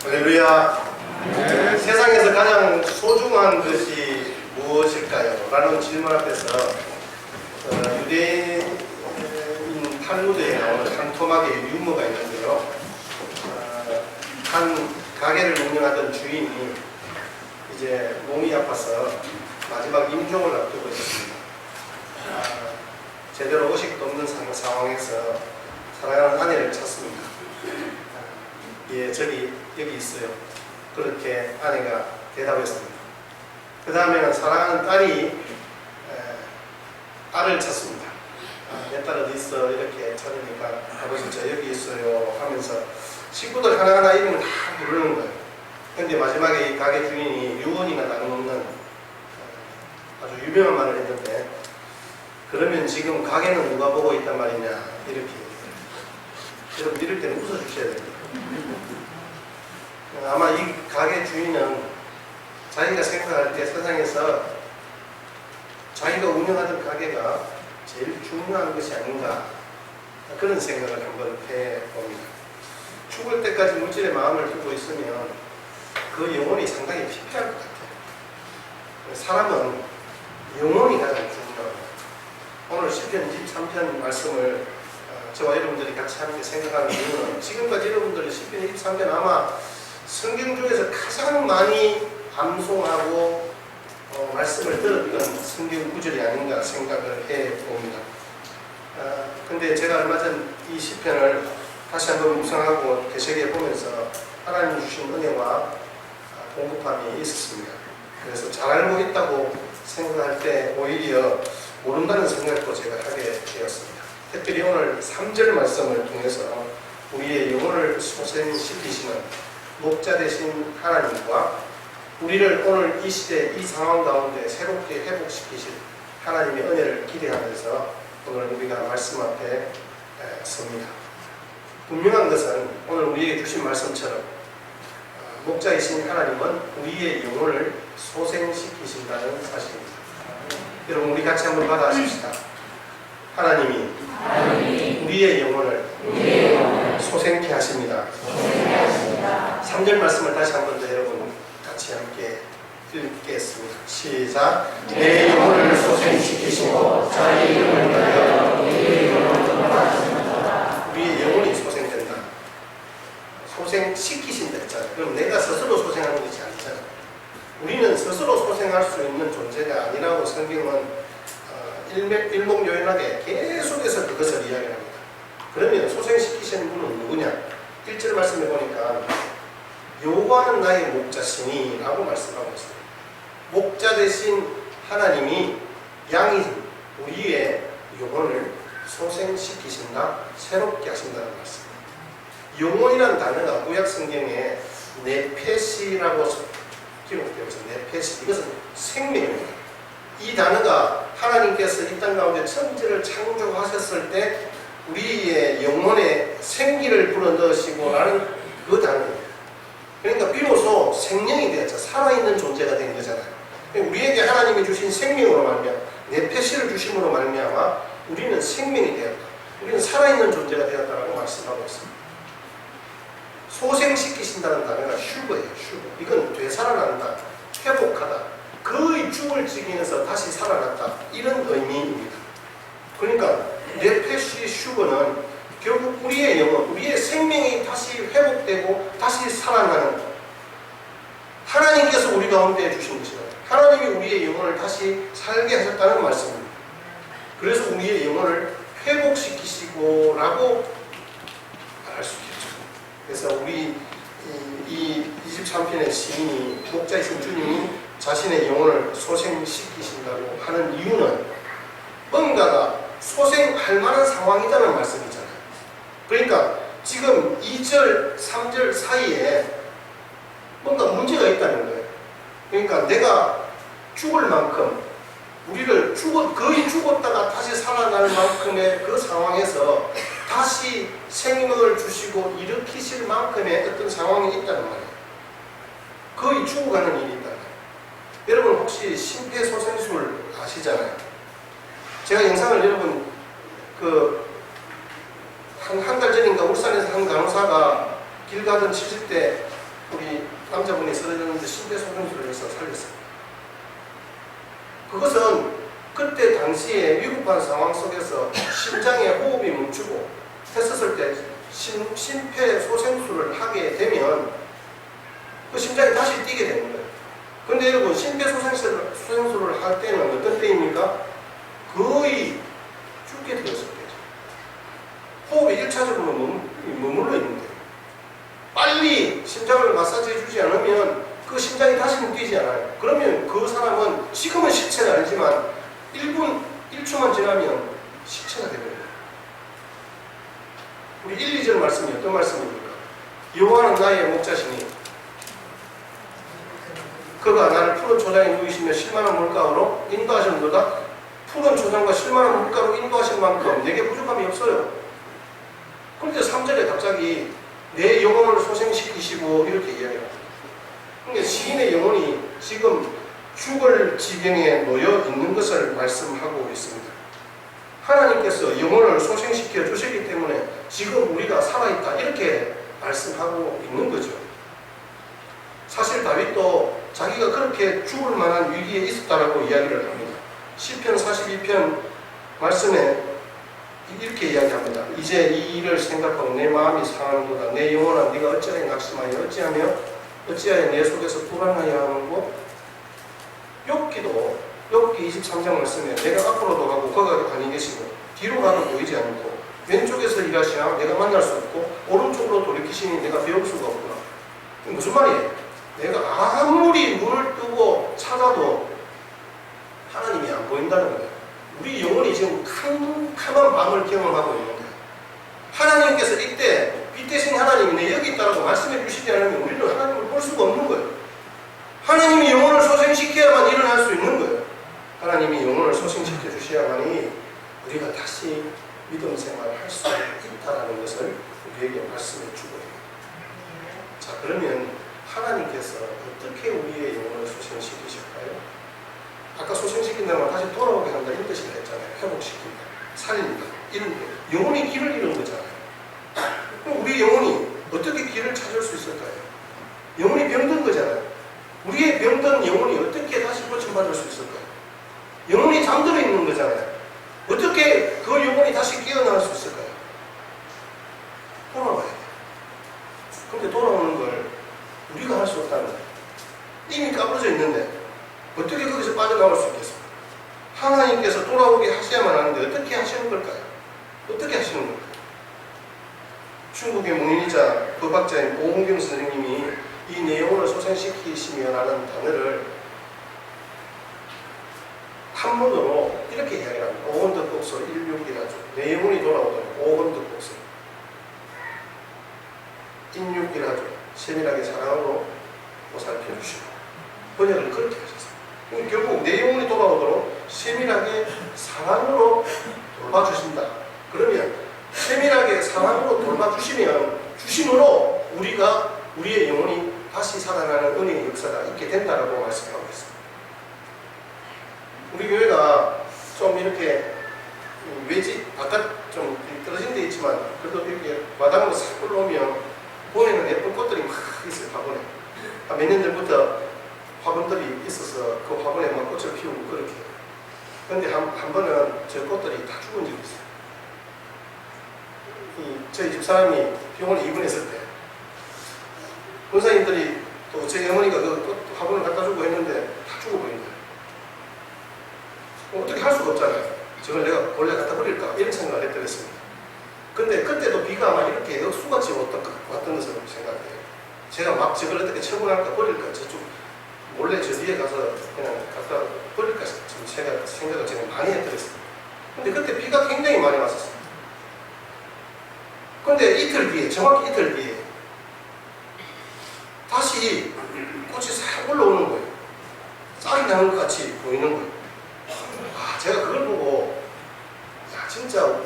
할렐루야. 네. 세상에서 가장 소중한 것이 무엇일까요? 라는 질문 앞에서 유대인 탈무드에 나오는 한 토막의 유머가 있는데요. 한 가게를 운영하던 주인이 이제 몸이 아파서 마지막 임종을 앞두고 있습니다. 제대로 의식도 없는 상황에서 사랑하는 아내를 찾습니다. 예, 여기 있어요. 그렇게 아내가 대답했습니다. 그 다음에는 사랑하는 딸이 딸을 찾습니다. 내 딸 어디 있어? 이렇게 찾으니까 아버지 저 여기 있어요 하면서 식구들 하나하나 이름을 다 부르는 거예요. 근데 마지막에 이 가게 주인이 유언이나 다름없는 아주 유명한 말을 했는데, 그러면 지금 가게는 누가 보고 있단 말이냐 이렇게. 여러분 이럴 때는 웃어주셔야 됩니다. 아마 이 가게 주인은 자기가 생각할 때 세상에서 자기가 운영하던 가게가 제일 중요한 것이 아닌가, 그런 생각을 한번 해봅니다. 죽을 때까지 물질에 마음을 두고 있으면 그 영혼이 상당히 피폐할 것 같아요. 사람은 영혼이 가장 중요합니다. 오늘 시편 23편 말씀을 저와 여러분들이 같이 함께 생각하는 이유는, 지금까지 여러분들이 시편 23편 아마 성경 중에서 가장 많이 암송하고 말씀을 들었던 성경 구절이 아닌가 생각을 해봅니다. 근데 제가 얼마 전 이 시편을 다시 한번 묵상하고 되새겨 보면서 하나님 주신 은혜와 공급함이 있었습니다. 그래서 잘 알고 있다고 생각할 때 오히려 모른다는 생각도 제가 하게 되었습니다. 특별히 오늘 3절 말씀을 통해서 우리의 영혼을 소생시키시는 목자 되신 하나님과 우리를 오늘 이 시대 이 상황 가운데 새롭게 회복시키실 하나님의 은혜를 기대하면서 오늘 우리가 말씀 앞에 섭니다. 분명한 것은 오늘 우리에게 주신 말씀처럼 목자이신 하나님은 우리의 영혼을 소생시키신다는 사실입니다. 여러분 우리 같이 한번 받아주십시다. 하나님이 우리의 영혼을 소생케 하십니다. 3절 말씀을 다시 한번 더 여러분 같이 함께 읽겠습니다. 시작. 내 영혼을 소생시키시고 자기 이름을 위하여 우리의 영혼을 돌아가시는도다. 우리의 영혼이 소생된다. 소생시키신다 했잖아요. 그럼 내가 스스로 소생하는 것이 아니잖아요. 우리는 스스로 소생할 수 있는 존재가 아니라고 성경은 일목요연하게 계속해서 그것을 이야기합니다. 그러면 소생시키시는 분은 누구냐? 1절 말씀해 보니까 여호와는 나의 목자시니 라고 말씀하고 있습니다. 목자 되신 하나님이 양인 우리의 영혼을 소생시키신다, 새롭게 하신다는 말씀입니다. 영혼이라는 단어가 구약 성경에 네페시라고 기록되어 있습니다. 네페시, 이것은 생명입니다. 이 단어가 하나님께서 이 땅 가운데 천지를 창조하셨을 때 우리의 영혼에 생기를 불어넣으시고 라는 그 단어입니다. 그러니까 비로소 생명이 되었죠. 살아있는 존재가 된 거잖아요. 우리에게 하나님이 주신 생명으로 말미암아, 네페시를 주심으로 말미암아 우리는 생명이 되었다. 우리는 살아있는 존재가 되었다라고 말씀하고 있습니다. 소생시키신다는 단어가 슈거예요. 슈거. 이건 되살아난다, 회복하다, 거의 죽을 지경에서 다시 살아났다, 이런 의미입니다. 그러니까 네페시 슈거는 결국 우리의 영혼, 우리의 생명이 다시 회복되고 다시 살아나는, 하나님께서 우리 가운데 주신 것이다. 하나님이 우리의 영혼을 다시 살게 하셨다는 말씀입니다. 그래서 우리의 영혼을 회복시키시고 라고 말할 수 있겠죠. 그래서 우리 이 23편의 시인이 목자이신 주님이 자신의 영혼을 소생시키신다고 하는 이유는 뭔가가 소생할 만한 상황이라는 말씀이잖아요. 그러니까 지금 2절, 3절 사이에 뭔가 문제가 있다는 거예요. 그러니까 내가 죽을 만큼, 우리를 거의 죽었다가 다시 살아날 만큼의 그 상황에서 다시 생명을 주시고 일으키실 만큼의 어떤 상황이 있다는 말이에요. 거의 죽어가는 일이 있다는 거예요. 여러분 혹시 심폐소생술 아시잖아요. 제가 영상을 여러분 한 달 전인가 울산에서 한 간호사가 길 가던 70대 우리 남자분이 쓰러졌는데 심폐소생술을 해서 살렸어요. 그것은 그때 당시에 위급한 상황 속에서 심장에 호흡이 멈추고 했었을 때 심폐소생술을 하게 되면 그 심장이 다시 뛰게 되는 거예요. 근데 여러분, 심폐소생술을 할 때는 어떤 때입니까? 거의 죽게 되었을 때죠. 호흡이 1차적으로 머물러 있는 거예요. 빨리 심장을 마사지해 주지 않으면 그 심장이 다시는 뛰지 않아요. 그러면 그 사람은 지금은 시체는 아니지만 1분, 1초만 지나면 시체가 되거든요. 우리 1, 2절 말씀이 어떤 말씀입니까? 여호와는 나의 목자시니 그가 나를 푸른 초장에 누이시며 실만한 물가로 인도하시는도다. 푸른 초장과 실만한 물가로 인도하신 만큼 내게 부족함이 없어요. 그런데 3절에 갑자기 내 영혼을 소생시키시고 이렇게 이야기합니다. 그러니까 시인의 영혼이 지금 죽을 지경에 놓여 있는 것을 말씀하고 있습니다. 하나님께서 영혼을 소생시켜 주시기 때문에 지금 우리가 살아있다 이렇게 말씀하고 있는 거죠. 사실 다윗도 자기가 그렇게 죽을 만한 위기에 있었다라고 이야기를 합니다. 시편 42편 말씀에 이렇게 이야기합니다. 이제 이 일을 생각하고 내 마음이 상하는도다. 내 영혼아 네가 어찌하여 낙심하여 어찌하여 내 속에서 불안하여 하는고. 욥기 23장 말씀에 내가 앞으로도 가고 거기도 가니 계시고 뒤로 가도 보이지 않고 왼쪽에서 일하시나 내가 만날 수 없고 오른쪽으로 돌이키시니 내가 배울 수가 없구나. 무슨 말이에요? 내가 아무리 눈을 뜨고 찾아도 하나님이 안 보인다는 거예요. 우리 영혼이 지금 캄캄한 밤을 경험하고 있는 거예요. 하나님께서 이때 빛 대신 하나님이 여기 있다고 말씀해 주시지 않으면 우리는 하나님을 볼 수가 없는 거예요. 하나님이 영혼을 소생시켜야만 일어날 수 있는 거예요. 하나님이 영혼을 소생시켜 주셔야만이 우리가 다시 믿음 생활을 할 수 있다는 것을 우리에게 말씀해 주고 있습니다. 자, 그러면 하나님께서 어떻게 우리의 영혼을 소생시키실까요? 아까 소생시킨다면 다시 돌아오게 한다 이런 뜻을 했잖아요. 회복시킨다, 살린다, 이런 거. 영혼이 길을 잃은 거잖아요. 그럼 우리 영혼이 어떻게 길을 찾을 수 있을까요? 영혼이 병든 거잖아요. 우리의 병든 영혼이 어떻게 다시 고침받을 수 있을까요? 영혼이 잠들어 있는 거잖아요. 어떻게 그 영혼이 다시 깨어날 수 있을까요? 돌아와야 돼요. 근데 돌아오는 걸 우리가 할 수 없다는 거예요. 이미 까부러져 있는데 어떻게 거기서 빠져나올 수 있겠습니까? 하나님께서 돌아오게 하셔야만 하는데 어떻게 하시는 걸까요? 어떻게 하시는 걸까요? 중국의 문인이자 법학자인 오홍경 선생님이 이 내용을 소생시키시며라는 단어를 한문으로 이렇게 이야기합니다. 오건덕곡서 16이라죠. 내 영혼이 돌아오도록 오건덕곡서 16이라죠. 세밀하게 사랑으로 보살펴 주시고 번역을 그렇게 하셨어요. 결국 내 영혼이 돌아오도록 세밀하게 사랑으로 돌봐주신다. 그러면 세밀하게 사랑으로 돌봐주시면 주심으로 우리의 영혼이 다시 살아나는 은혜의 역사가 있게 된다라고 말씀하고 있습니다. 우리 교회가 좀 이렇게 외지 바깥 좀 떨어진 데 있지만 그래도 이렇게 마당으로 싹 올라오면 봄에는 예쁜 꽃들이 막 있어요. 화분에 몇 년 전부터 화분들이 있어서 그 화분에 막 꽃을 피우고 그렇게. 그런데 한 번은 저 꽃들이 다 죽은 적이 있어요. 저희 집사람이 병원에 입원했을 때 권사님들이 또 저희 어머니가 그 화분을 갖다 주고 했는데 다 죽어버린 거예요. 어떻게 할 수가 없잖아요. 저걸 내가 원래 갖다 버릴까 이런 생각을 했더랬습니다. 근데 그때도 비가 아마 이렇게 수같이 왔던 것으로 생각해요. 제가 막 저걸 어떻게 처분할까 버릴까 저쪽 몰래 저 뒤에 가서 그냥 갖다 버릴까 지금 제가 생각을 제가 많이 했더랬습니다. 근데 그때 비가 굉장히 많이 왔었어요. 근데 이틀 뒤에 정확히 이틀 뒤에 다시 꽃이 싹 올라오는 거예요. 쌀이 나는 것 같이 보이는 거예요. 제가 그걸 보고 진짜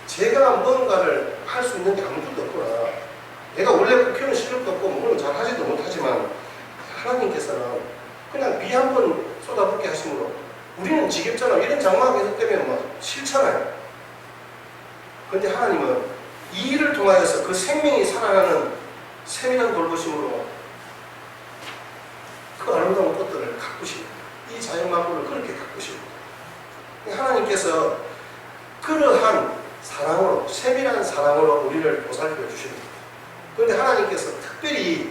제가 뭔가를 할 수 있는 게 아무것도 없구나. 내가 원래 국회의원 실력도 없고 물론 잘 하지도 못하지만 하나님께서는 그냥 비 한 번 쏟아붓게 하심으로 우리는 지겹잖아. 이런 장마가 계속되면 뭐 싫잖아요. 그런데 하나님은 이 일을 통하여서 그 생명이 살아나는 세밀한 돌보심으로 그 아름다운 꽃들을 가꾸십니다. 이 자연만물을 그렇게 가꾸십니다. 하나님께서 그러한 사랑으로, 세밀한 사랑으로 우리를 보살펴 주십니다. 그런데 하나님께서 특별히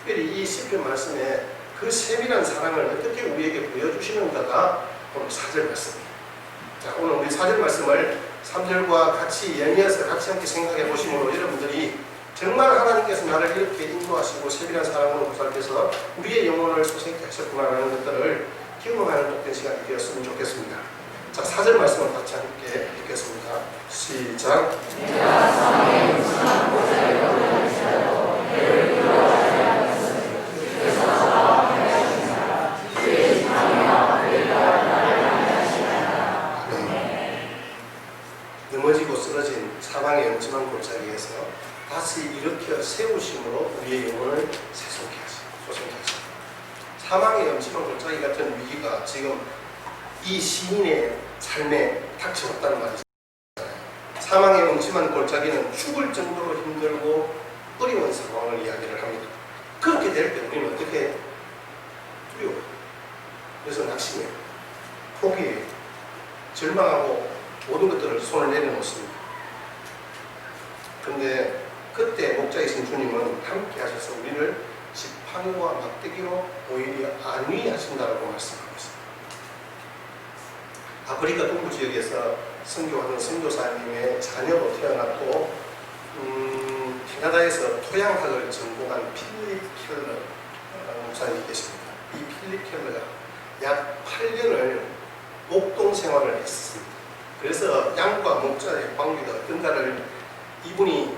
이 시편 말씀에 그 세밀한 사랑을 어떻게 우리에게 보여주시는가가 오늘 4절 말씀입니다. 자, 오늘 우리 4절 말씀을 3절과 같이 연이어서 같이 함께 생각해 보심으로 여러분들이 정말 하나님께서 나를 이렇게 인도하시고 세밀한 사랑으로 보살펴서 우리의 영혼을 소생케 하셨구나라는 것들을 경험하는 복된 시간이 되었으면 좋겠습니다. 자, 4절 말씀을 같이 함께 읽겠습니다. 시작. 내가 사랑의 음침한 곳에 거주하시려고 배를 이루어져야 그래서 나와 하시니라 주의 사랑이와 그리가 나를 하시니라. 넘어지고 쓰러진 사망의 음침한 골짜기에서 다시 일으켜 세우심으로 우리의 영혼을 소생케 하십니다. 사망의 음침한 골짜기 같은 위기가 지금 이 시인의 삶에 닥쳐왔다는 말이죠. 사망의 음침한 골짜기는 죽을 정도로 힘들고 어려운 상황을 이야기를 합니다. 그렇게 될 때 우리는 어떻게 해요? 두려워요. 그래서 낙심해요. 포기해요. 절망하고 모든 것들을 손을 내려놓습니다. 그런데 그때 목자이신 주님은 함께 하셔서 우리를 지팡이와 막대기로 오히려 안위하신다고 말씀하고 있습니다. 아프리카 동부 지역에서 선교하는 선교사님의 자녀로 태어났고 캐나다에서 토양학을 전공한 필립 켈러 목사님이 계십니다. 이 필립 켈러가 약 8년을 목동 생활을 했습니다. 그래서 양과 목자의 관계가 어떤가를 이분이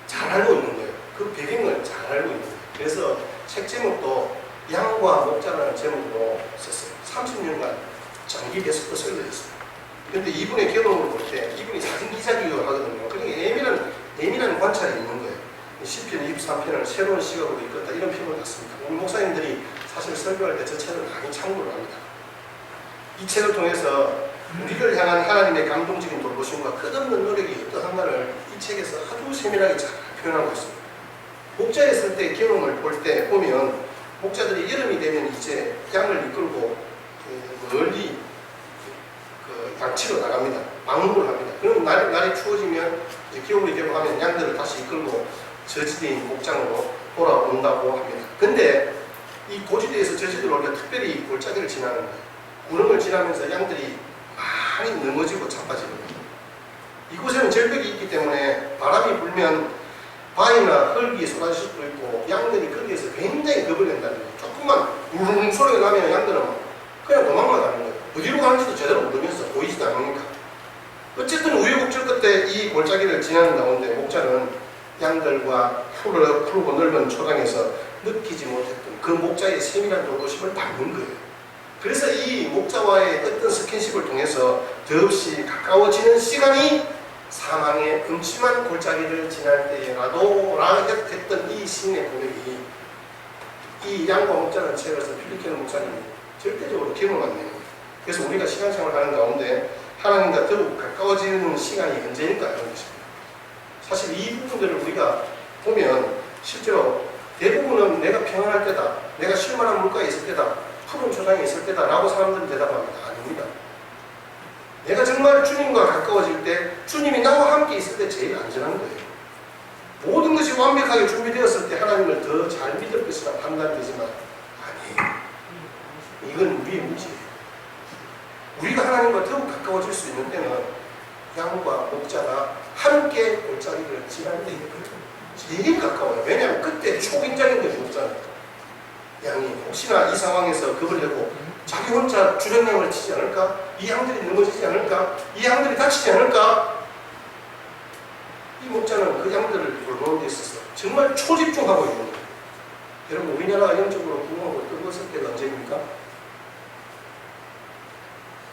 잘 알고 있는 거예요. 그 배경을 잘 알고 있는 거예요. 그래서 책 제목도 양과 목자라는 제목으로 썼어요. 30년간 장기 베스트셀러 였습니다. 그런데 이분의 경험을 볼 때 이분이 사진 기자기도 하거든요. 그러니까 예민한 관찰이 있는 거예요. 시편 23편을 새로운 시각으로 이끌었다 이런 표현을 했습니다. 우리 목사님들이 사실 설교할 때 저 책을 많이 참고를 합니다. 이 책을 통해서 우리를 향한 하나님의 감동적인 돌보심과 끝없는 노력이 어떠한가를 이 책에서 아주 세밀하게 잘 표현하고 있습니다. 목자였을 때 경험을 볼 때 보면 목자들이 여름이 되면 이제 양을 이끌고 멀리 양치로 나갑니다. 막무를 합니다. 그럼 날이 추워지면 이제 겨울이 되고 하면 양들을 다시 이끌고 저지대인 목장으로 돌아온다고 합니다. 근데 이 고지대에서 저지대로 우리가 특별히 골짜기를 지나는 거예요. 구름을 지나면서 양들이 많이 넘어지고 자빠지는 거예요. 이곳에는 절벽이 있기 때문에 바람이 불면 바위나 흙이 쏟아질 수도 있고 양들이 거기에서 굉장히 겁을 낸다는 거예요. 조금만 우르릉 소리가 나면 양들은 그냥 도망만 가는 거예요. 어디로 가는지도 제대로 모르면서 보이지도 않으니까. 어쨌든 우여곡절 끝에 이 골짜기를 지나는 가운데 목자는 양들과 푸르고 넓은 초당에서 느끼지 못했던 그 목자의 세밀한 돌보심을 받는 거예요. 그래서 이 목자와의 어떤 스킨십을 통해서 더없이 가까워지는 시간이 사망의 음침한 골짜기를 지날 때라도 했던 이 시인의 고백이 이 양과 목자라는 책에서 필리케르 목사님이 절대적으로 경험한 내용입니다. 그래서 우리가 신앙생활을 하는 가운데 하나님과 더욱 가까워지는 시간이 언제일까 하는 것입니다. 사실 이 부분들을 우리가 보면 실제로 대부분은 내가 평안할 때다, 내가 쉴만한 물가에 있을 때다, 푸른 초장에 있을 때다 라고 사람들은 대답합니다. 아닙니다. 내가 정말 주님과 가까워질 때 주님이 나와 함께 있을 때 제일 안전한 거예요. 모든 것이 완벽하게 준비되었을 때 하나님을 더 잘 믿을 것이라 판단되지만 아니에요. 이건 우리의 문제예요. 우리가 하나님과 더욱 가까워질 수 있는 때는 양과 목자가 함께 골짜기를 지날 때예요. 제일 가까워요. 왜냐하면 그때 초긴장인 것이 없잖아요. 양이 혹시나 이 상황에서 겁을 내고 자기 혼자 주전량을 치지 않을까? 이 양들이 넘어지지 않을까? 이 양들이 다치지 않을까? 이 목자는 그 양들을 돌보는 데 있어서 정말 초집중하고 있는 거예요. 여러분 우리나라가 영적으로 부흥하고 뜨거웠을 때가 언제입니까?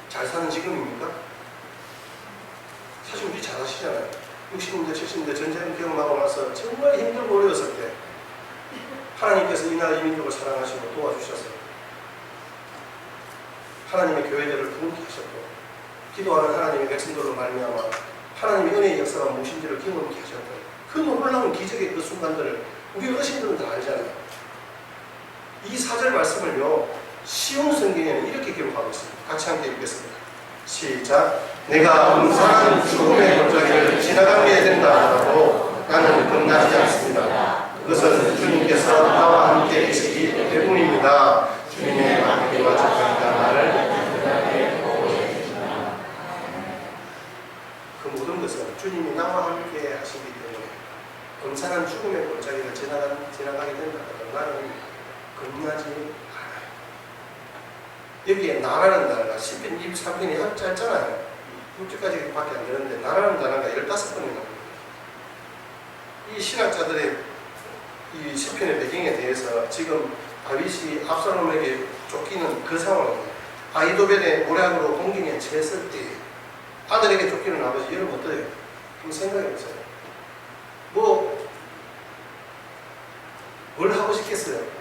잘 사는 지금입니까? 사실 우리 잘 아시잖아요. 60년대 70년대 전쟁 경험하고 나서 정말 힘들고 어려웠을 때 하나님께서 이 나라 이 민족을 사랑하시고 도와주셔서 하나님의 교회들을 부흥케 하셨고 기도하는 하나님의 백성들로 말미암아 하나님의 은혜의 역사가 무엇인지를 경험케 하셨고 그 놀라운 기적의 그 순간들을 우리 어르신들은 다 알잖아요. 이 4절 14절 말씀을요, 쉬운 성경에는 이렇게 기록하고 있습니다. 같이 함께 읽겠습니다. 시작. 내가 음산한 죽음의 골짜기를 지나가게 된다 하더라도 나는 겁나지 않습니다. 그것은 주님께서 나와 함께 계시기 때문입니다. 주님의 마음과 적합한 나를 그 모든 것은 주님이 나와 함께 하시기 때문에 음산한 죽음의 골짜기를 지나가게 된다 하더라도 나는 겁나지 않아요. 여기에 나라는 단어가 10편, 23편이 짧잖아요. 6절까지 밖에 안 되는데 나라는 단어가 15번이 나옵니다. 이 신학자들의 이 10편의 배경에 대해서 지금 다윗이 압살롬에게 쫓기는 그 상황입니다. 아히도벨의 모략으로 공경에 처했을 때 아들에게 쫓기는 아버지 여러분 어때요? 한번 생각해보세요. 뭘 하고 싶겠어요?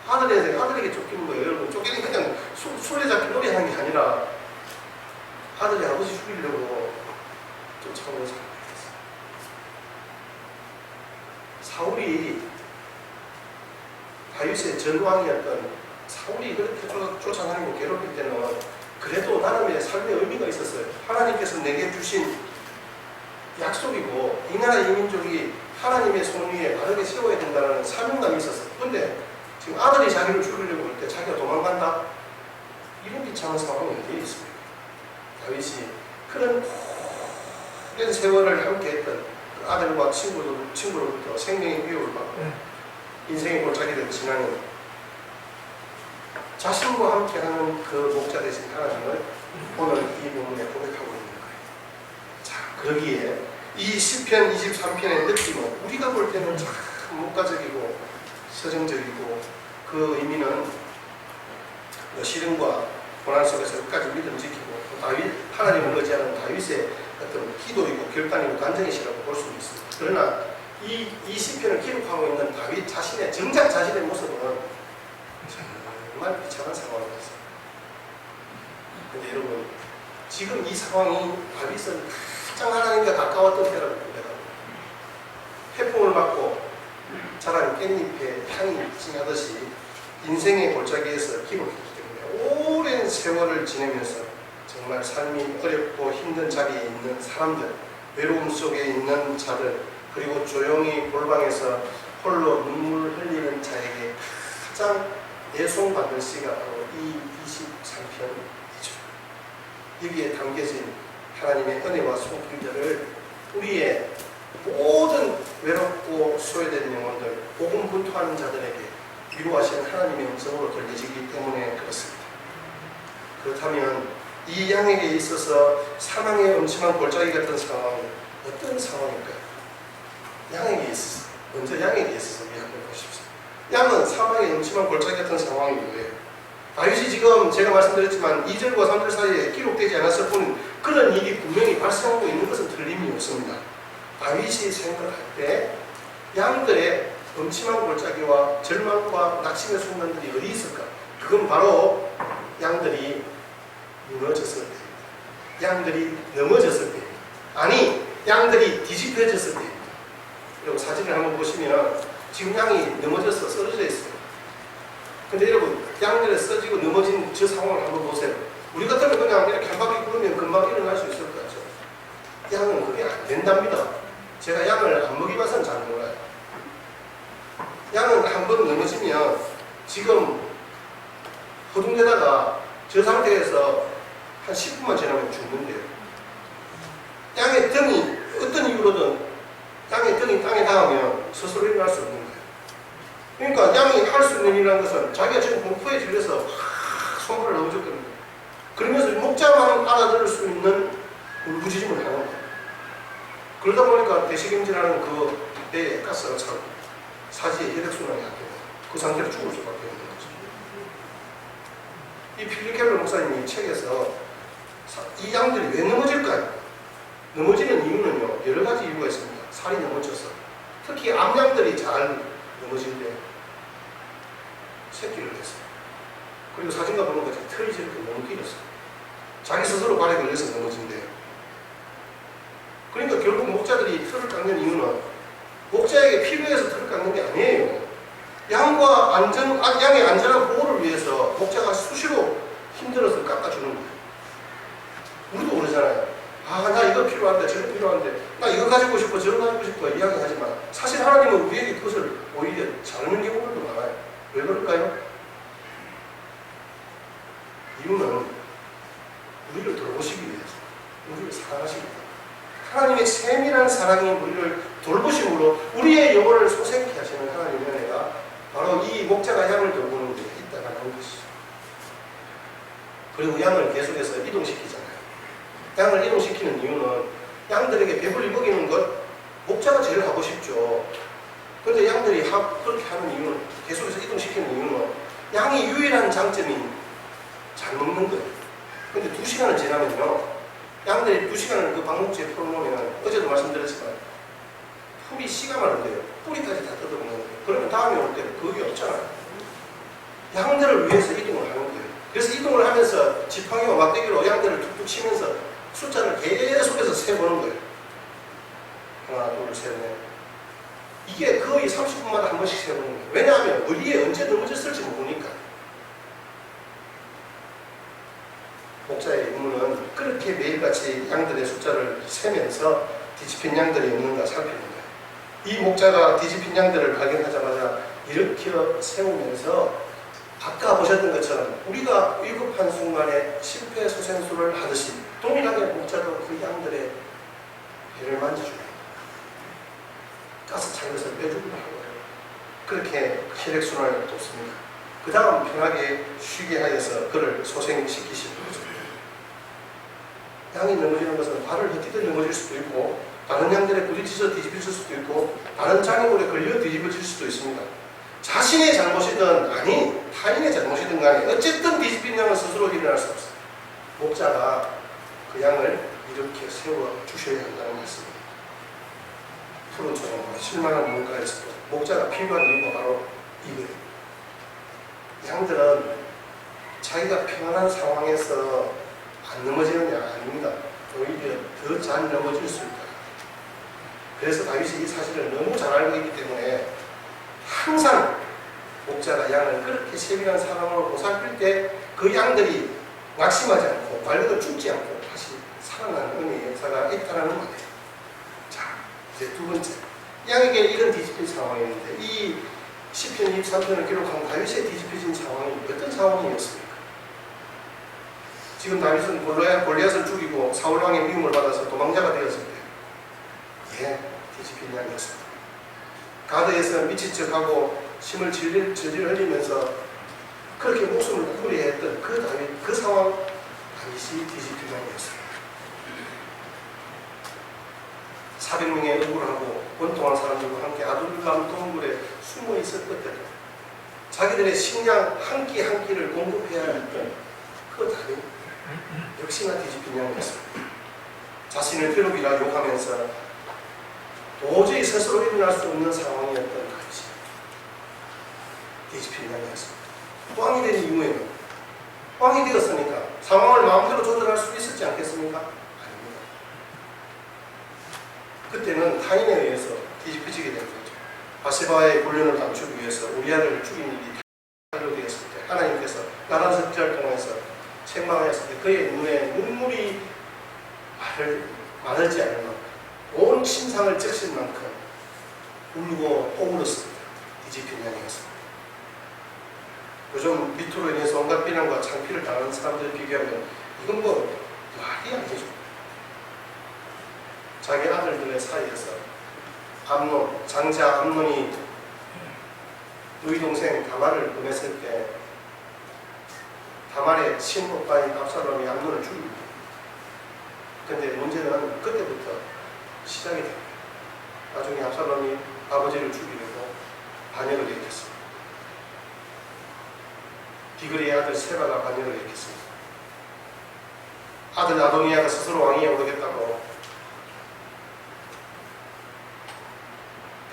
아들에게 쫓기는 거예요. 여러분 쫓기는 그냥 술래잡기 놀이하는 게 아니라 아들이 아버지 죽이려고 쫓아오는 상황이었어요. 사울이 다윗의 전왕이었던 사울이 그렇게 쫓아다니고 괴롭힐 때는 그래도 나름의 삶의 의미가 있었어요. 하나님께서 내게 주신 약속이고 이 나라 이 민족이 하나님의 손 위에 바르게 세워야 된다는 사명감이 있었어요. 그런데 지금 아들이 자기를 죽이려고 할 때 자기가 도망간다? 이런 비참한 상황이 어디에 있습니까? 다윗이 그런 오랜 세월을 함께 했던 아들과 친구로부터 생명의 위협을 받고 인생의 골짜기를 지나는 자신과 함께하는 그 목자 되신 하나님을 오늘 이 부분에 고백하고 있는 거예요. 자, 그러기에 이 시편 23편의 느낌은 우리가 볼 때는 참 문과적이고 서정적이고 그 의미는 시련과 고난 속에서 끝까지 믿음 지키고 다윗, 하나님을 의지하는 다윗의 어떤 기도이고 결단이고 간증이시라고 볼 수 있습니다. 그러나 이 시편을 기록하고 있는 다윗 자신의 정작 자신의 모습은 정말 비참한 상황이었어요. 근데 여러분 지금 이 상황이 다윗은 가장 하나님과 가까웠던 때라고 고백합니다. 해풍을 맞고 자란 깻잎에 향이 찡하듯이 인생의 골짜기에서 기록했기 때문에 오랜 세월을 지내면서 정말 삶이 어렵고 힘든 자리에 있는 사람들, 외로움 속에 있는 자들, 그리고 조용히 골방에서 홀로 눈물 흘리는 자에게 가장 애송받는 시가 바로 이 23편이죠. 여기에 담겨진 하나님의 은혜와 손길들을 우리의 모든 외롭고 소외된 영혼들, 고군분투하는 자들에게 위로하시는 하나님의 음성으로 들려지기 때문에 그렇습니다. 그렇다면 이 양에게 있어서 사망의 음침한 골짜기 같은 상황은 어떤 상황일까요? 양에게 있어서, 먼저 양에게 있어서 우리 한번 보십시오. 양은 사망의 음침한 골짜기 같은 상황이 뭐예요? 다윗이 지금 제가 말씀드렸지만 2절과 3절 사이에 기록되지 않았을 뿐 그런 일이 분명히 발생하고 있는 것은 틀림이 없습니다. 다윗이 생각할 때 양들의 음침한 골짜기와 절망과 낙심의 순간들이 어디 있을까? 그건 바로 양들이 무너졌을 때입니다. 양들이 넘어졌을 때입니다. 아니, 양들이 뒤집혀졌을 때입니다. 여러분 사진을 한번 보시면 지금 양이 넘어져서 쓰러져 있어요. 근데 여러분 양들이 쓰러지고 넘어진 저 상황을 한번 보세요. 우리 같으면 그냥 이렇게 한 바퀴 굴으면 금방 일어날 수 있을 것 같죠. 양은 그게 안 된답니다. 제가 양을 안 먹이봐서는 잘 몰라요. 양은 한 번 넘어지면 지금 허둥대다가 저 상태에서 한 10분만 지나면 죽는데요. 양의 등이 어떤 이유로든 양의 등이 땅에 닿으면 스스로 일어날 수 없는 거예요. 그러니까 양이 할 수 있는 일이라는 것은 자기가 지금 공포에 질려서 손발을 넘어졌거든요. 그러면서 목자만 알아들을 수 있는 울부짖음을 하는 거예요. 그러다 보니까 대식임진하는 그 배에 가스가 차고 사지에 혈액순환이 안 되고 그 상태로 죽을 수밖에 없는 거죠. 이 필립 켈러 목사님이 책에서 이 양들이 왜 넘어질까요? 넘어지는 이유는요, 여러 가지 이유가 있습니다. 살이 넘어져서. 특히 암양들이 잘 넘어질 때 새끼를 냈어요. 그리고 사진과 보는 것이 털이 저렇게 너무 길었어요. 자기 스스로 발에 걸려서 넘어진대요. 그러니까 결국 목자들이 털을 깎는 이유는 목자에게 필요해서 털을 깎는 게 아니에요. 양과 양의 안전한 보호를 위해서 목자가 수시로 힘들어서 깎아주는 거예요. 우리도 그러잖아요. 나 이거 필요한데 저거 필요한데 나 이거 가지고 싶어 저거 가지고 싶어 이야기하지만 사실 하나님은 우리에게 그것을 오히려 자르는 경우들도 많아요. 왜 그럴까요? 이유는 우리를 돌보시기 위해서, 우리를 사랑하시기 위해서. 하나님의 세밀한 사랑이 우리를 돌보심으로 우리의 영혼을 소생케 하시는 하나님의 은혜가 바로 이 목자가 양을 돌보는 데 있다라는 것이죠. 그리고 양을 계속해서 이동시키잖아요. 양을 이동시키는 이유는 양들에게 배불리 먹이는 것, 목자가 제일 하고 싶죠. 그런데 양들이 그렇게 하는 이유는, 계속해서 이동시키는 이유는 양이 유일한 장점이 잘 먹는 거예요. 근데 2시간을 지나면요, 양들이 2시간을 그 방목지에 풀어놓으면, 어제도 말씀드렸지만 풀이 씨가 마른데요, 뿌리까지 다 뜯어먹는 거예요. 그러면 다음에 올 때는 그게 없잖아요. 양들을 위해서 이동을 하는 거예요. 그래서 이동을 하면서 지팡이와 막대기로 양들을 툭툭 치면서 숫자를 계속해서 세보는 거예요. 하나, 둘, 셋, 넷. 이게 거의 30분마다 한 번씩 세보는 거예요. 왜냐하면 어디에 언제 넘어졌을지 모르니까. 목자의 임무는 그렇게 매일같이 양들의 숫자를 세면서 뒤집힌 양들이 없는가 살피는 거예요. 이 목자가 뒤집힌 양들을 발견하자마자 일으켜 세우면서 아까 보셨던 것처럼 우리가 위급한 순간에 심폐소생술을 하듯이 동일하게 목자도 그 양들의 배를 만져줘요. 가스 찬 것을 빼주기도 하고요. 그렇게 혈액순환을 돕습니다. 그 다음 편하게 쉬게 하여서 그를 소생시키시는 거죠. 양이 넘어지는 것은 발을 헛디뎌 넘어질 수도 있고, 다른 양들에 부딪혀서 뒤집혀질 수도 있고, 다른 장애물에 걸려 뒤집어질 수도 있습니다. 자신의 잘못이든 아니 타인의 잘못이든 간에 어쨌든 뒤집힌 양은 스스로 일어날 수 없어요. 목자가 그 양을 이렇게 세워 주셔야 한다는 말씀입니다. 푸른초롱과 실만한 물가에서도 목자가 필요한 이유가 바로 이거예요. 양들은 자기가 평안한 상황에서 안 넘어지는 양 아닙니다. 오히려 더 잘 넘어질 수 있다. 그래서 다윗이 이 사실을 너무 잘 알고 있기 때문에 항상 목자가 양을 그렇게 세밀한 사랑으로 보살필 때 그 양들이 낙심하지 않고 말 그대로 죽지 않고 다시 살아나는 은혜의 역사가 있다는 말이에요. 자, 이제 두 번째, 양에게 이런 뒤집힌 상황이었는데 이 시편 23편을 기록한 다윗의 뒤집혀진 상황이 어떤 상황이었습니까? 지금 다윗은 골리앗을 죽이고 사울왕의 미움을 받아서 도망자가 되었을 때 뒤집힌 양이었습니다. 가드에서 미친 척하고 심을 질질 흘리면서 그렇게 목숨을 구부려 했던 그 다윗, 그 상황, 다윗이 뒤집힌 양이었습니다. 400명의 억울하고 원통한 사람들과 함께 아둘람 동굴에 숨어 있었을 때도 자기들의 식량 한 끼 한 끼를 공급해야 했던 그 다윗, 역시나 뒤집힌 양이었습니다. 자신을 괴롭히라 욕하면서 도저히 스스로 일어날 수 없는 상황이었던 다윗이 뒤집힌 양이었습니다. 왕이 된 이후에는 왕이 되었으니까 상황을 마음대로 조절할 수 있었지 않겠습니까? 아닙니다. 그때는 타인에 의해서 뒤집혀지게 된 거죠. 바세바의 본련을 감추기 위해서 우리아를 죽인 일이 탄로되었을 때 하나님께서 나란 섭지를 통해서 책망하였을 때 그의 눈에 눈물이 마르지 않을 만큼 온 침상을 적실 만큼 울고 오물었습니다. 뒤집힌 양이었습니다. 요즘 미투로 인해서 온갖 비난과 창피를 당하는 사람들 비교하면 이건 뭐 말이 아니죠. 자기 아들들의 사이에서 장자 암논이 누이 동생 다말을 보냈을 때 다말의 친오빠인 압살롬이 암논을 죽입니다. 근데 문제는 그때부터 시작이 됩니다. 나중에 압살롬이 아버지를 죽이려고 반역을 일으켰습니다. 비그리의 아들 세바가 반역을 일으켰습니다. 아들 아도니아가 스스로 왕위에 오르겠다고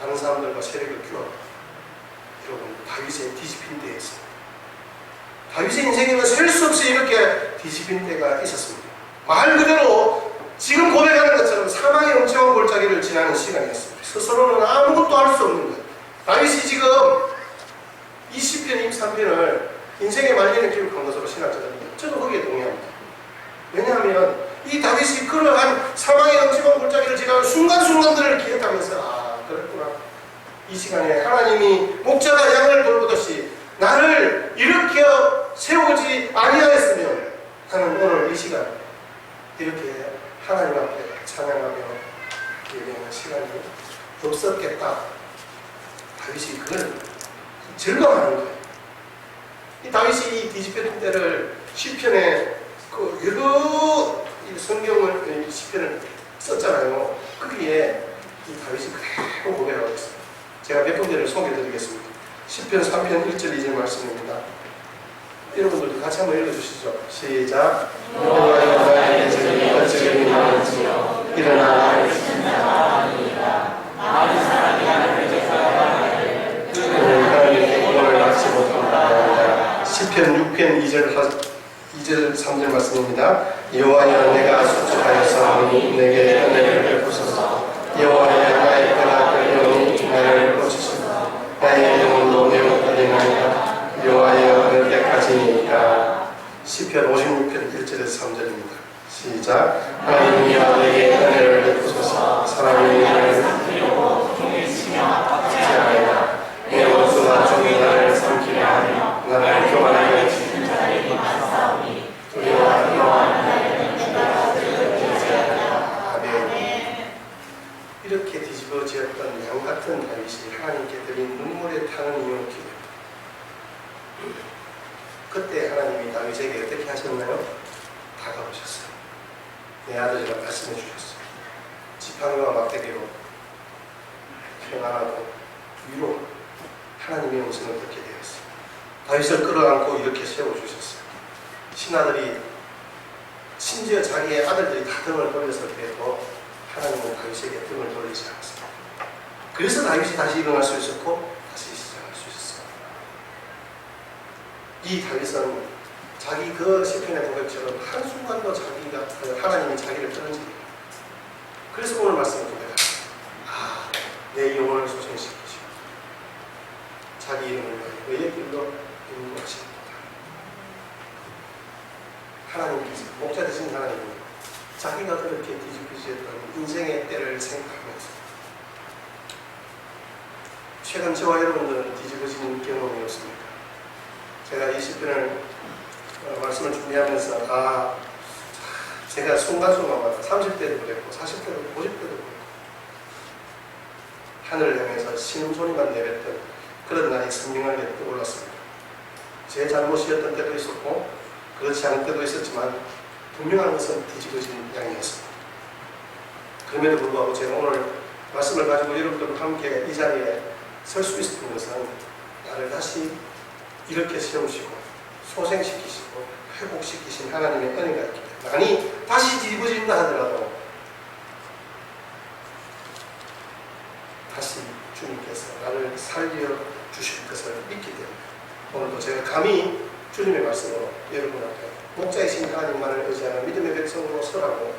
다른 사람들과 세력을 규합. 여러분, 다윗의 뒤집힌 때였습니다. 다윗의 인생에는 셀 수 없이 이렇게 뒤집힌 때가 있었습니다. 말 그대로 지금 고백하는 것처럼 사망의 엄청난 골짜기를 지나는 시간이었습니다. 스스로는 아무것도 할 수 없는 거예요. 다윗이 지금 이 20편, 23편을 인생의 말년에 기록한 것으로 신학자들은 저도 거기에 동의합니다. 왜냐하면 이 다윗이 그러한 사망의 엄지만 골짜기를 지나는 순간순간들을 기억하면서 그랬구나. 이 시간에 하나님이 목자가 양을 돌보듯이 나를 일으켜 세우지 아니하였으면 나는 오늘 이 시간 이렇게 하나님 앞에 찬양하며 예배하는 시간이 없었겠다. 다윗이 그걸 절감하는 거예요. 이 다윗이 이 뒤집혀진 때를 시편에 그 여러 성경을 시편을 썼잖아요. 거기에 이 다윗이 그대로 고백하고 있어요. 제가 몇 군데를 소개해드리겠습니다. 시편 3편 1절 2절 말씀입니다. 여러분들도 같이 한번 읽어주시죠. 시작. 여호와여 나의 죄를 어찌 미워하지요. 일어나 나를 치는 자가 아니니라. 많은 사람이 나를 대적하여 그는 하나님의 구원을 받지 못한다. 시편 6편 2절 3절 말씀입니다. 여호와여 내가 수축하였사오니 내게 은혜를 베푸소서. 여호와여 나의 뼈가 떨리오니 나를 고치소서. 나의 영혼도 매우 떨리나이다. 여호와여 어느 때까지니까. 시편 56편 1절에서 3절입니다. 시작. 하나님이여 내게 은혜를 베푸소서. 사람이 나를 삼키려고 종일 치며 박제하리라. 내 원수가 종일 나를 삼키려 하며 나를 교만하게 하시는 자에게 맞사오니 두려워하는 나를 내가 들으리라. 아멘. 이렇게 뒤집어지었던 양같은 다윗이 하나님께 드린 눈물에 타는 이유는 기도입니다. 그때 하나님이 다윗에게 어떻게 하셨나요? 다가오셨어요. 내 아들이라 말씀해 주셨어요. 지팡이와 막대기로 평안하고 위로 하나님의 음성을 듣게 되었어요. 다윗을 끌어안고 이렇게 세워주셨어요. 신하들이 심지어 자기의 아들들이 다 등을 돌렸을 때도 하나님은 다윗에게 등을 돌리지 않았습니다. 그래서 다윗이 다시 일어날 수 있었고 다시 시작할 수 있었어요. 이 다윗은 자기 그 시편의 고백처럼 한순간도 자기가 하나님이 자기를 떠난지 몰라요. 그래서 오늘 말씀을 고백합니다. 내 영혼을 소생시키시고 자기 이름을 위하여 의의 길로 인도하십니다. 하나님께서 목자 되신 하나님이 자기가 그렇게 뒤집히셨던 인생의 때를 생각하면서 최근 저와 여러분들은 뒤집어진 경험이 없습니까? 제가 이 시편을 말씀을 준비하면서 제가 순간순간마다 30대도 그랬고 40대도 50대도 그랬고 하늘을 향해서 신음소리만 내뱉던 그런 날이 선명하게 떠올랐습니다. 제 잘못이었던 때도 있었고 그렇지 않은 때도 있었지만 분명한 것은 뒤집어진 양이었습니다. 그럼에도 불구하고 제가 오늘 말씀을 가지고 여러분들과 함께 이 자리에 설 수 있었던 것은 나를 다시 이렇게 세우시고 소생시키시고 회복시키신 하나님의 은혜가 있기 때문에 아니 다시 뒤집어진다 하더라도 다시 주님께서 나를 살려 주실 것을 믿기 때문에 오늘도 제가 감히 주님의 말씀으로 여러분 앞에 목자이신 하나님만을 의지하는 믿음의 백성으로 서라고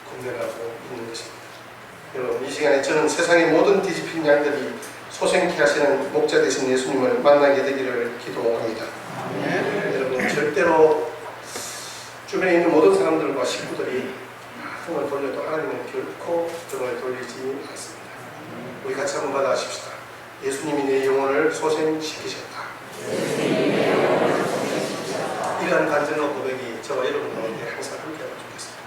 권면하고 있는 것입니다. 여러분 이 시간에 저는 세상의 모든 뒤집힌 양들이 소생케 하시는 목자 되신 예수님을 만나게 되기를 기도합니다. 여러분 절대로 주변에 있는 모든 사람들과 식구들이 등을 돌려도 하나님은 결코 등을 돌리지 않습니다. 우리 같이 한번 받아하십시다. 예수님이 내 영혼을 소생시키셨다. 이러한 간절한 고백이 저와 여러분 가운데 항상 함께하면 좋겠습니다.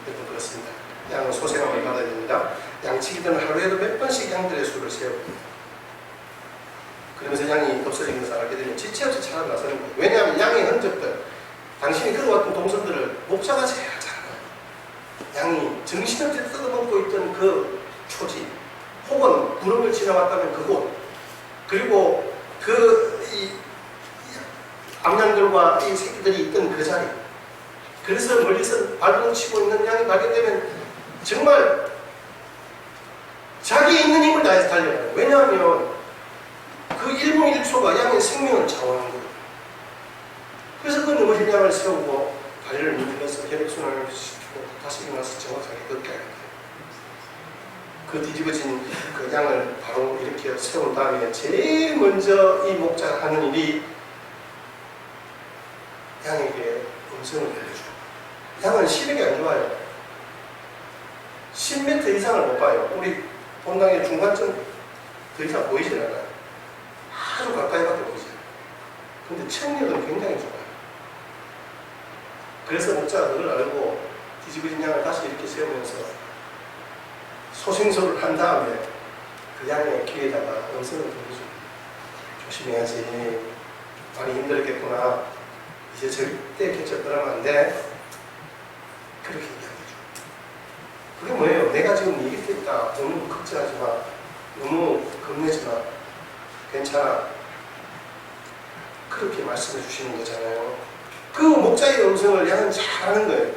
여러분 그렇습니다. 양은 소생함을 받아야 됩니다. 양치기들은 하루에도 몇 번씩 양들의 수를 세우고 그러면서 양이 없어진 것을 알게 되면 지체 없이 찾아 나서는 거예요. 왜냐하면 양의 흔적들 당신이 끌어왔던 동선들을 목자가 제일 잘 알아요. 양이 정신없이 뜯어먹고 있던 그 초지 혹은 구름을 지나왔다면 그곳 그리고 이 암양들과 이 새끼들이 있던 그 자리 그래서 멀리서 발동치고 있는 양이 발견되면 정말 자기의 있는 힘을 다해서 달려가요. 왜냐하면 그 1분 1초가 양의 생명을 좌우하는 거예요. 그래서 그 넘어진 양을 세우고 다리를 밀면서 혈액순환을 시키고 다시 일어나서 정확하게 걷게 하는 거예요. 그 뒤집어진 그 양을 바로 이렇게 세운 다음에 제일 먼저 이 목자가 하는 일이 양에게 음성을 들려줘요. 양은 시력이 안 좋아요. 10m 이상을 못 봐요. 우리 본당의 중간쯤 더 이상 보이질 않아요. 아주 가까이밖에 보이지 않아요. 근데 청력은 굉장히 좋아요. 그래서 목자가 그걸 알고 뒤집어진 양을 다시 이렇게 세우면서 소생소를 한 다음에 그 양의 귀에다가 음성을 들려줘요. 조심해야지. 많이 힘들겠구나. 이제 절대 개척 떠나면 안 돼. 그렇게 이야기해줘. 그게 뭐예요? 내가 지금 이길 수 있다. 너무 걱정하지 마. 너무 겁내지 마. 괜찮아. 그렇게 말씀해 주시는 거잖아요. 그 목자의 음성을 양은 잘 하는 거예요.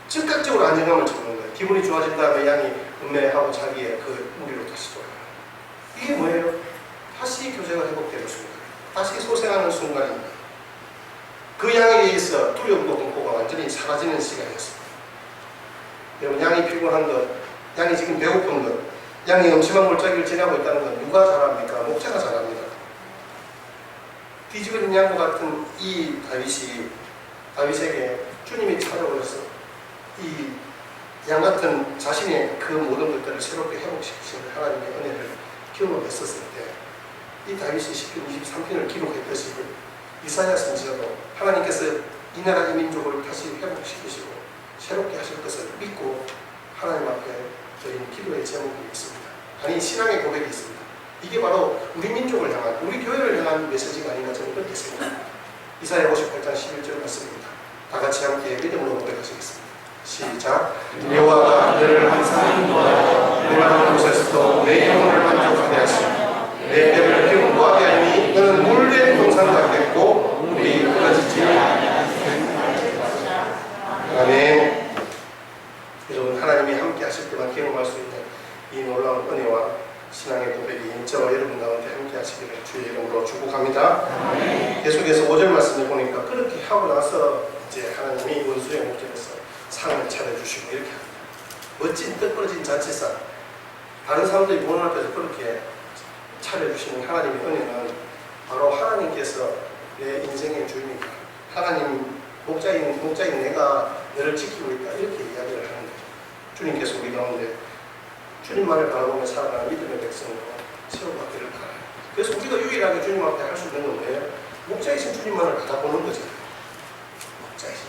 즉각적으로 안정감을 주는 거예요. 기분이 좋아진 다음에 양이 음매하고 자기의 그 무리로 다시 돌아가요. 이게 뭐예요? 다시 교제가 회복되는 순간. 다시 소생하는 순간입니다. 그 양에게 있어 두려움과 공포가 완전히 사라지는 시간이었습니다. 여러분, 양이 피곤한 것, 양이 지금 배고픈 것, 양이 음침한 골짜기를 지나고 있다는 건 누가 잘합니까? 목자가 잘합니다. 뒤집어진 양과 같은 이 다윗에게 주님이 찾아오셔서 이 양 같은 자신의 그 모든 것들을 새롭게 회복시키시는 하나님의 은혜를 경험했었을 때 이 다윗이 시편 23편을 기록했듯이 이사야 선지자도 하나님께서 이 나라 이 민족을 다시 회복시키시고 새롭게 하실 것을 믿고 하나님 앞에 저희는 기도의 제목이 있습니다. 아니, 신앙의 고백이 있습니다. 이게 바로 우리 민족을 향한, 우리 교회를 향한 메시지가 아닌가 저는 그렇게 생각합니다. 이사야 58장 11절 말씀입니다. 다 같이 함께 믿음으로 고백하시겠습니다. 시작. 여호와가 너를 항상 인도하여 멸망한 곳에서도 내 영혼을 만족하게 하시며 내 배를 견고하게 하니 너는 물된 동산 같겠고 물이 끊어지지 아니하리라. 아멘. 여러분, 하나님이 함께 하실 때만 경험할 수 있는 이 놀라운 은혜와 신앙의 고백이 저와 여러분 가운데 함께 하시기를 주의 이름으로 축복합니다. 계속해서 5절 말씀을 보니까 그렇게 하고 나서 이제 하나님이 원수의 목전에서 상을 차려주시고 이렇게 합니다. 멋진 뜻벌어진 잔치상, 다른 사람들이 보는 앞에서 그렇게 차려주시는 하나님의 은혜는 바로 하나님께서 내 인생의 주인이다. 하나님 목자인 내가 너를 지키고 있다. 이렇게 이야기를 하는 거예요. 주님께서 우리 가운데 주님만을 바라보며 살아가는 믿음의 백성으로 세워받기를 바라요. 그래서 우리가 유일하게 주님 앞에 할 수 있는 건 뭐예요? 목자이신 주님만을 바라보는 거잖아요. 목자이신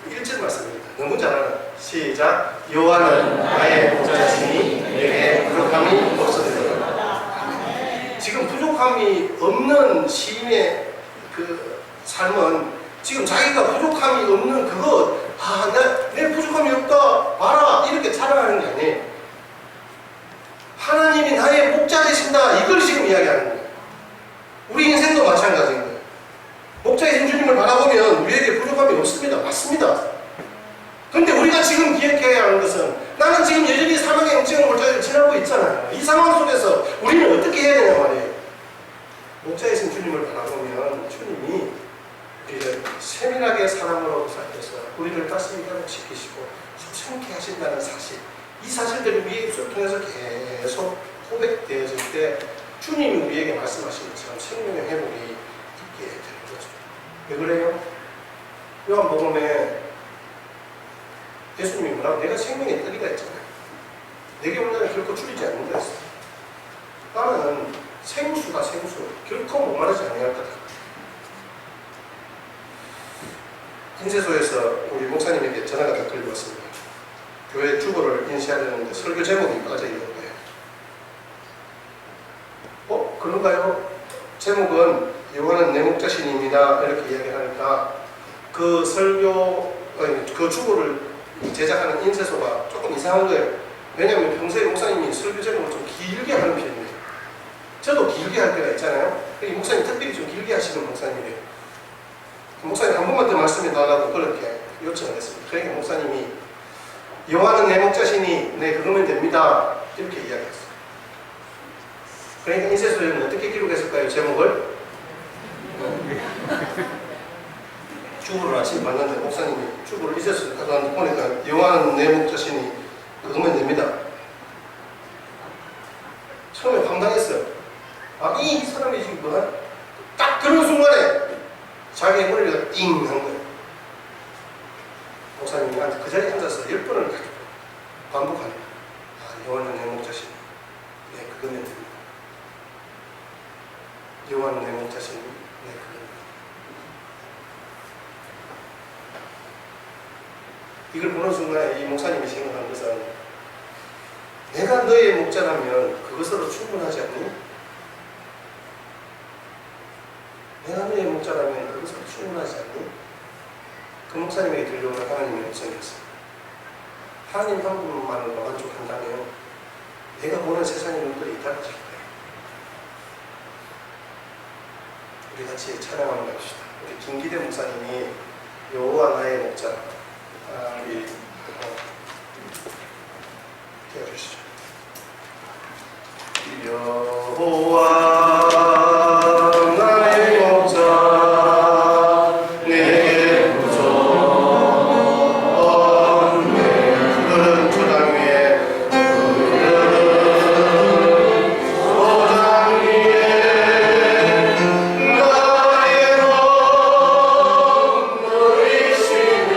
주님. 1절 말씀입니다. 너무 잘하는. 시작. 여호와는 나의 목자이시니 내게 부족함이 없어지리라. 지금 부족함이 없는 시인의 그 삶은 지금 자기가 부족함이 없는 그것, 내 부족함이 없다, 봐라, 이렇게 자랑하는 게 아니에요. 하나님이 나의 목자 되신다, 이걸 지금 이야기하는 거예요. 우리 인생도 마찬가지인 거예요. 목자이신 주님을 바라보면 우리에게 부족함이 없습니다. 맞습니다. 근데 우리가 지금 기억해야 하는 것은 나는 지금 여전히 사망의 영적인 골짜기를 지나고 있잖아요. 이 상황 속에서 우리는 어떻게 해야 되냐 말이에요. 목자이신 주님을 바라보면 주님이 우리를 세밀하게 사랑으로 살펴서 우리를 다시 회복시키시고 소생케 하신다는 사실, 이 사실들이 우리의 입술을 통해서 계속 고백되어질 때 주님이 우리에게 말씀하신 것처럼 생명의 회복이 있게 되는 거죠. 왜 그래요? 요한복음에 예수님이 뭐라고? 내가 생명의 떡이다 했잖아요. 내게 온다면 결코 줄이지 않는다 했어요. 나는 생수다, 생수. 결코 목마르지 아니할 거다. 인쇄소에서 우리 목사님에게 전화가 다 걸려왔습니다. 교회 주보를 인쇄하려는데 설교 제목이 빠져 있는 거예요. 그런가요? 제목은 여호와는 내 목자신입니다. 이렇게 이야기하니까 그 그 주보를 제작하는 인쇄소가 조금 이상한 거예요. 왜냐하면 평소에 목사님이 설교 제목을 좀 길게 하는 편이에요. 저도 길게 할 때가 있잖아요. 이 목사님 특별히 좀 길게 하시는 목사님이에요. 목사님 한 번만 더 말씀해 달라고 그렇게 요청을 했습니다. 그러니까 목사님이 여호와는 내 목자시니 네 그거면 됩니다. 이렇게 이야기했어요. 그러니까 인쇄소에는 어떻게 기록했을까요? 제목을? 주보를 아침에 봤는데 목사님이 주보를 인쇄소에 가져왔는데 보니까 여호와는 내 목자시니 그거면 됩니다. 사람이 지금 딱 그런 순간에 자기의 머리가 띵 한 거예요. 목사님이 그 자리에 앉아서 10번을 가지고 반복하는 거예요. 영원한 내 목자신, 네, 그거는 됩니다. 영원한 내 목자신, 네, 그거는. 이걸 보는 순간에 이 목사님이 생각하는 것은 내가 너의 목자라면 그것으로 충분하지 않니? 내가 너의 목자라면 그것으로 충분하지 않니? 그 목사님에게 들려오는 하나님의 음성이었어요. 하나님 한 분만으로 만족한다면 내가 보는 세상의 눈들이 달라질 거예요. 우리 같이 찬양하는 거 합시다. 우리 김기대 목사님이 여호와 나의 목자, 우리 띄워주시죠. 여호와 나의 목자 내게 부족없네. 그들은 초장 위에 초장 위에 나의 lòng 누리시네.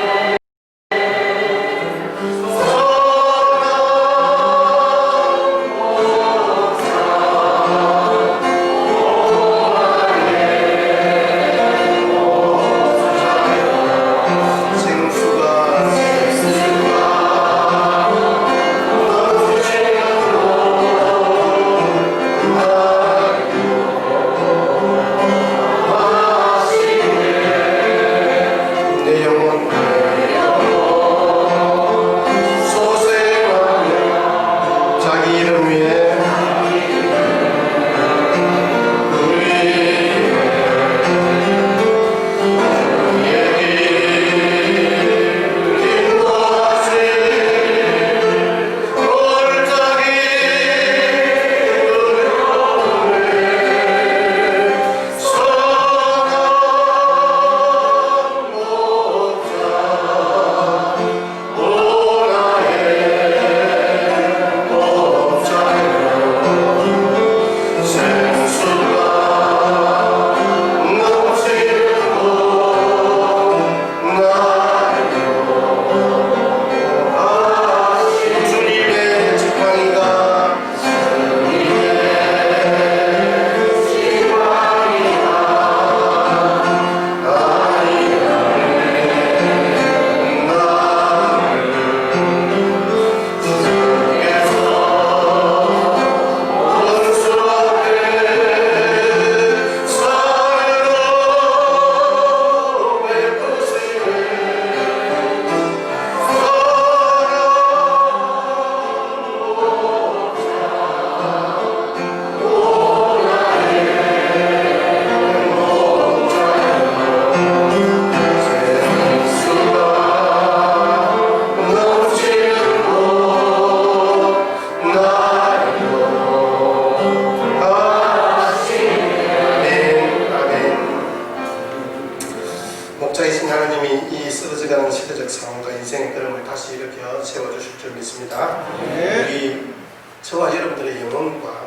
목자이신 하나님이 이 쓰러져가는 시대적 상황과 인생의 걸음을 다시 일으켜 세워주실 줄 믿습니다. 우리 저와 여러분들의 영혼과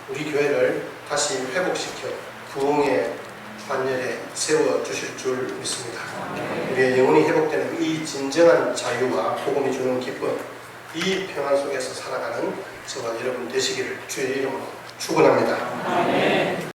우리 교회를 다시 회복시켜 부흥의 반열에 세워주실 줄 믿습니다. 우리의 영혼이 회복되는 이 진정한 자유와 복음이 주는 기쁨, 이 평안 속에서 살아가는 저와 여러분 되시기를 주의 이름으로 축원합니다.